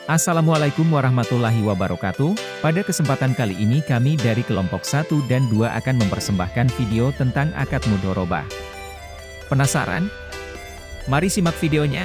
Assalamualaikum warahmatullahi wabarakatuh. Pada kesempatan kali ini kami dari kelompok 1 dan 2 akan mempersembahkan video tentang akad mudhorobah. Penasaran? Mari simak videonya.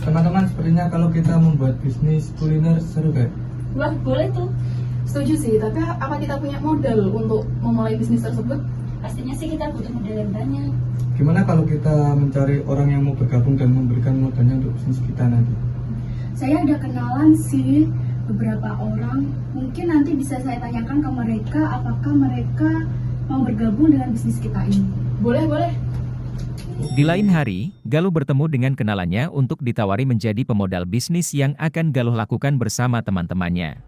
Teman-teman, sepertinya kalau kita membuat bisnis kuliner seru kan? Wah, boleh tuh. Setuju sih, tapi apa kita punya modal untuk memulai bisnis tersebut? Pastinya sih kita butuh modal yang banyak. Gimana kalau kita mencari orang yang mau bergabung dan memberikan modalnya untuk bisnis kita nanti? Saya ada kenalan sih beberapa orang. Mungkin nanti bisa saya tanyakan ke mereka apakah mereka mau bergabung dengan bisnis kita ini. Boleh, boleh. Di lain hari, Galuh bertemu dengan kenalannya untuk ditawari menjadi pemodal bisnis yang akan Galuh lakukan bersama teman-temannya.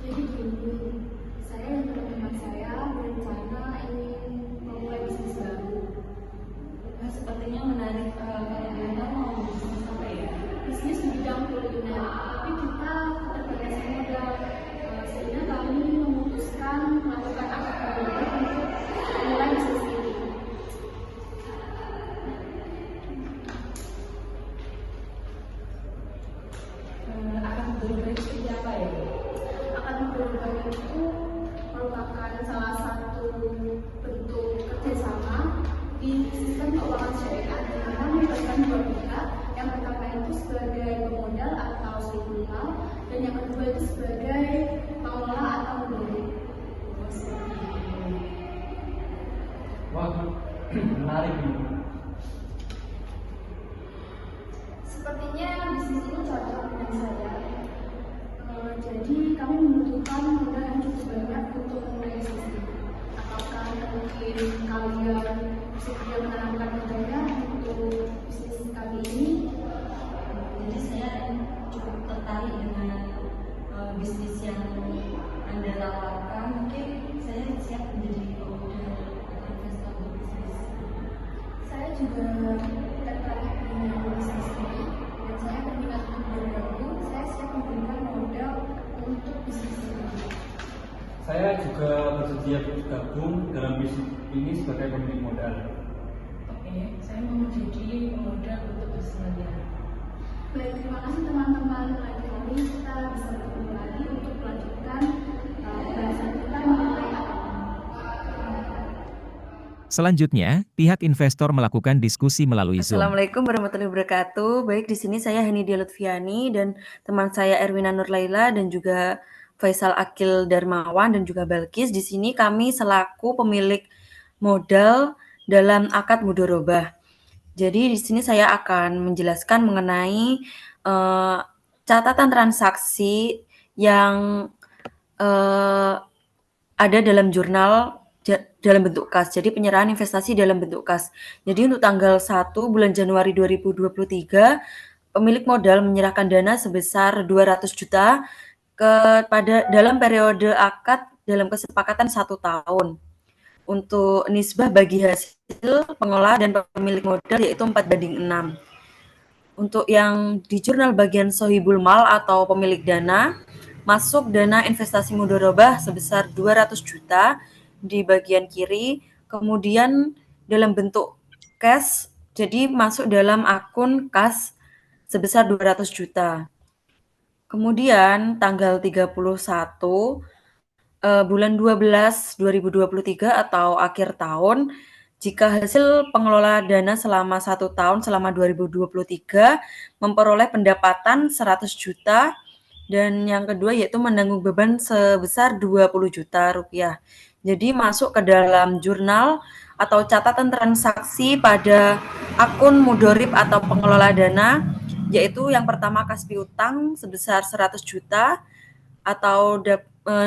Jadi gini, saya dan teman-teman saya berencana ingin memulai bisnis baru. Nah, sepertinya menarik. Kalian mau bisnis apa ya? Bisnis di bidang kuliner, tapi kita keterbatasan modal. Sehingga kami memutuskan melakukan akad mudorobah untuk memulai bisnis ini. Akan berubah seperti apa ya? Akad mudorobah itu merupakan salah satu bentuk kerjasama di sistem keuangan syariah di mana melibatkan dua pihak. Yang pertama itu sebagai pemodal atau sahibul mal, dan yang kedua itu sebagai pengelola atau mudorib. Wah, menarik ini. Sepertinya bisnis ini cocok dengan saya. Jadi kami membutuhkan modal yang cukup banyak untuk memulai bisnis ini. Apakah mungkin kalian sedia menanamkan modalnya untuk bisnis kami ini? Jadi saya cukup tertarik dengan bisnis yang Anda tawarkan. Mungkin saya siap menjadi pemodal atau investor di bisnis. Saya juga tertarik dengan bisnis ini dan saya berminat untuk bergabung. Saya siap memberikan modal untuk bisnis ini. Saya juga bersedia bergabung dalam bisnis ini sebagai pemilik modal. Oke, saya mau menjadi pemodal untuk bisnisnya. Baik, terima kasih teman-teman. Lain kali kita bisa bertemu lagi untuk melanjutkan pembahasan kita mengenai akad. Selanjutnya, pihak investor melakukan diskusi melalui Zoom. Assalamualaikum warahmatullahi wabarakatuh. Baik, di sini saya Henidia Lutfiani dan teman saya Erwina Nurlaila dan juga Faisal Akil Darmawan dan juga Balkis. Di sini kami selaku pemilik modal dalam akad mudhorobah. Jadi di sini saya akan menjelaskan mengenai catatan transaksi yang ada dalam jurnal dalam bentuk kas. Jadi penyerahan investasi dalam bentuk kas. Jadi untuk tanggal 1 bulan Januari 2023, pemilik modal menyerahkan dana sebesar 200 juta kepada dalam periode akad dalam kesepakatan 1 tahun. Untuk nisbah bagi hasil pengelola dan pemilik modal yaitu 4:6. Untuk yang di jurnal bagian sohibul mal atau pemilik dana, masuk dana investasi mudhorobah sebesar 200 juta di bagian kiri, kemudian dalam bentuk cash, jadi masuk dalam akun kas sebesar 200 juta. Kemudian tanggal 31 bulan 12 2023 atau akhir tahun, jika hasil pengelola dana selama 1 tahun selama 2023 memperoleh pendapatan 100 juta, dan yang kedua yaitu menanggung beban sebesar 20 juta rupiah. Jadi masuk ke dalam jurnal atau catatan transaksi pada akun mudorib atau pengelola dana, yaitu yang pertama kas piutang sebesar 100 juta atau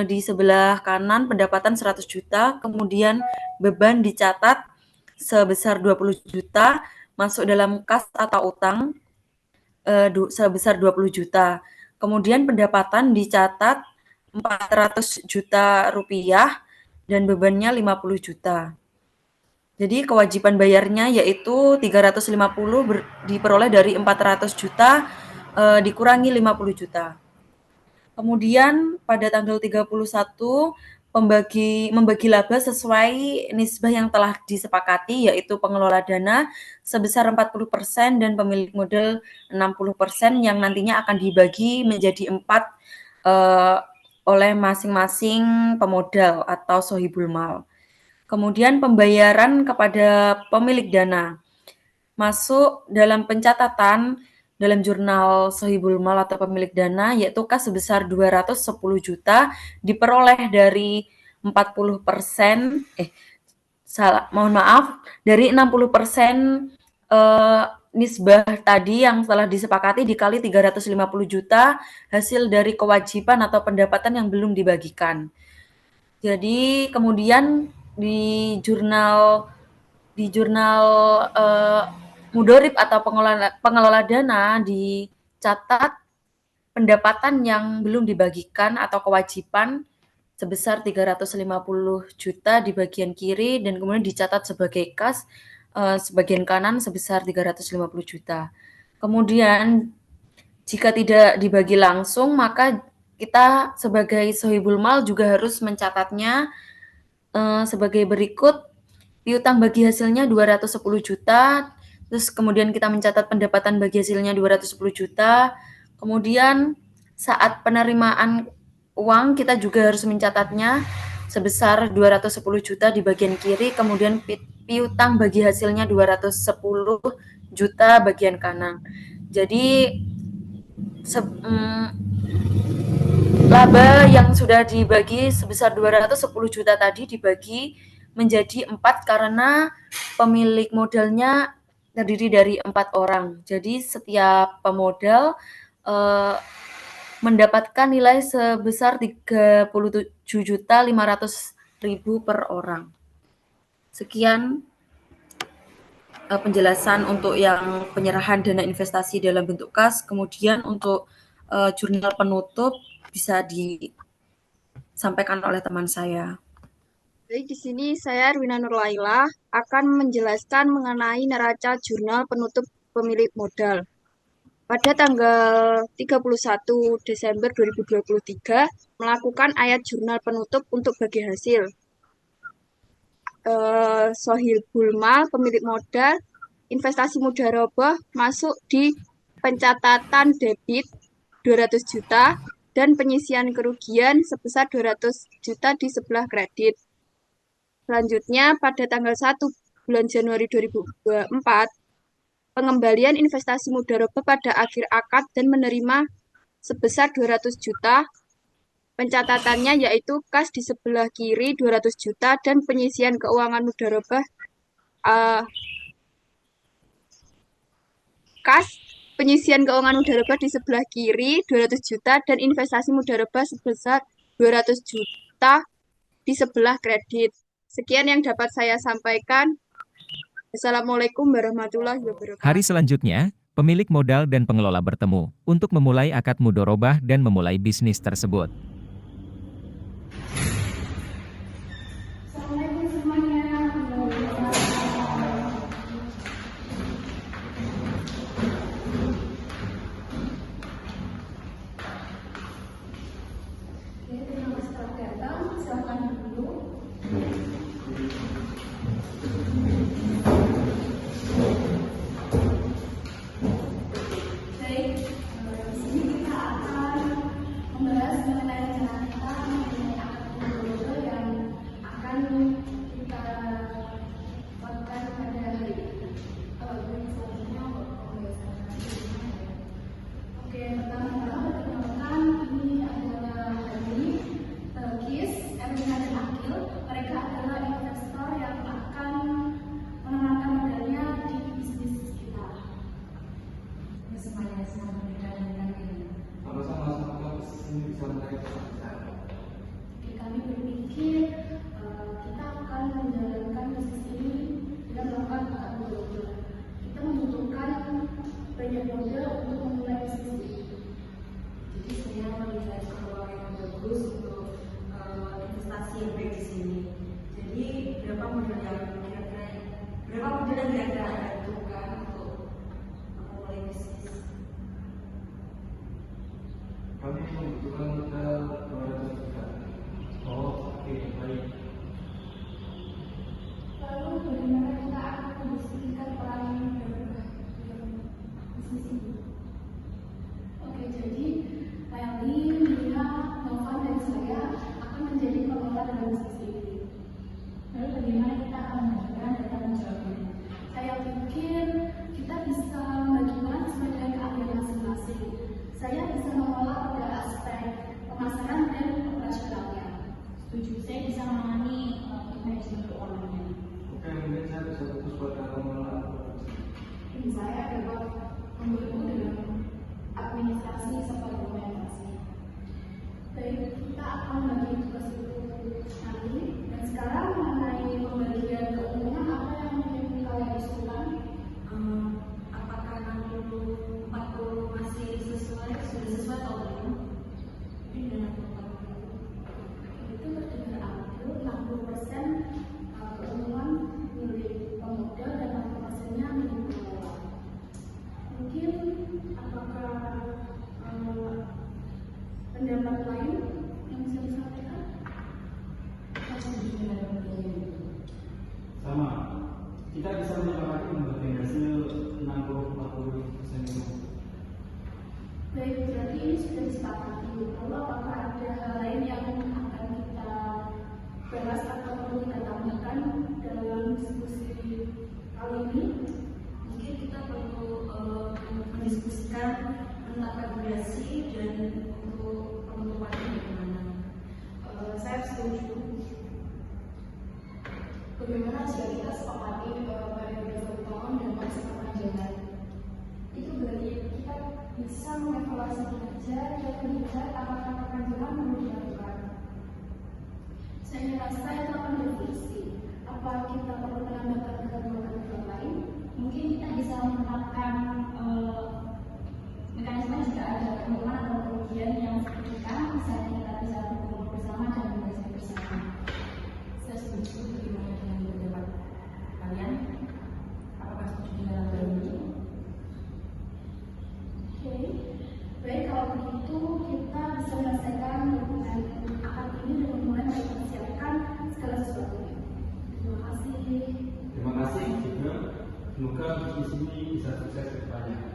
di sebelah kanan pendapatan 100 juta, kemudian beban dicatat sebesar 20 juta, masuk dalam kas atau utang sebesar 20 juta. Kemudian pendapatan dicatat 400 juta rupiah dan bebannya 50 juta. Jadi kewajiban bayarnya yaitu 350 diperoleh dari 400 juta, dikurangi 50 juta. Kemudian pada tanggal 31 membagi laba sesuai nisbah yang telah disepakati, yaitu pengelola dana sebesar 40% dan pemilik modal 60% yang nantinya akan dibagi menjadi 4 oleh masing-masing pemodal atau sohibul mal. Kemudian pembayaran kepada pemilik dana masuk dalam pencatatan dalam jurnal sohibul mal atau pemilik dana, yaitu kas sebesar 210 juta diperoleh dari 40%, mohon maaf, dari 60% nisbah tadi yang telah disepakati dikali 350 juta hasil dari kewajiban atau pendapatan yang belum dibagikan. Jadi kemudian di jurnal mudorib atau pengelola dana dicatat pendapatan yang belum dibagikan atau kewajiban sebesar 350 juta di bagian kiri dan kemudian dicatat sebagai kas sebagian kanan sebesar 350 juta. Kemudian jika tidak dibagi langsung, maka kita sebagai sohibul mal juga harus mencatatnya sebagai berikut. Piutang bagi hasilnya 210 juta, terus kemudian kita mencatat pendapatan bagi hasilnya 210 juta, kemudian saat penerimaan uang kita juga harus mencatatnya sebesar 210 juta di bagian kiri, kemudian piutang bagi hasilnya 210 juta bagian kanan. Jadi laba yang sudah dibagi sebesar 210 juta tadi dibagi menjadi 4 karena pemilik modalnya terdiri dari 4 orang. Jadi setiap pemodal mendapatkan nilai sebesar 37.500.000 per orang. Sekian penjelasan untuk yang penyerahan dana investasi dalam bentuk kas. Kemudian untuk jurnal penutup bisa disampaikan oleh teman saya. Baik, di sini saya Erwina Nurlaila akan menjelaskan mengenai neraca jurnal penutup pemilik modal. Pada tanggal 31 Desember 2023 melakukan ayat jurnal penutup untuk bagi hasil. Sohibul mal pemilik modal investasi mudharabah masuk di pencatatan debit 200 juta dan penyisian kerugian sebesar 200 juta di sebelah kredit. Selanjutnya, pada tanggal 1 bulan Januari 2024, pengembalian investasi mudharabah pada akhir akad dan menerima sebesar 200 juta. Pencatatannya yaitu kas di sebelah kiri 200 juta dan penyisian keuangan mudharabah kas penyisian keuangan mudharabah di sebelah kiri 200 juta dan investasi mudharabah sebesar 200 juta di sebelah kredit. Sekian yang dapat saya sampaikan. Assalamualaikum warahmatullahi wabarakatuh. Hari selanjutnya, pemilik modal dan pengelola bertemu untuk memulai akad mudharabah dan memulai bisnis tersebut. Assalamualaikum semuanya. Terima kasih telah datang. Silakan dulu. Baik, di sini kita akan membahas mengenai kita bisa menyepakati pembagian hasil 60-40% itu. Baik, berarti ini sudah disepakati. Lalu apakah ada hal lain yang akan kita bahas atau perlu kita tambahkan dalam diskusi kali ini? Mungkin kita perlu mendiskusikan tentang regulasi dan untuk penutupannya bagaimana. Saya setuju. Bagaimana jika kita sepakati pada dasar utama dan masa perpanjangan? Itu berarti kita bisa mengevaluasi kinerja dan melihat apakah perpanjangan perlu dilakukan. Saya merasa itu akan berfungsi. Apa kita perlu menambahkan ketentuan lain? Mungkin kita bisa menerapkan mekanisme jika ada keuntungan atau kerugian yang signifikan, misalnya kita bisa berkumpul bersama dan bekerja bersama. Saya setuju. Bagaimana dengan pendapat kalian? Apakah setuju dengan hal ini? Oke, baik kalau begitu kita bisa menyelesaikan hubungan akad ini dan mulai mempersiapkan segala sesuatunya. Terima kasih. Terima kasih juga. Semoga bisnis ini bisa sukses ke depannya.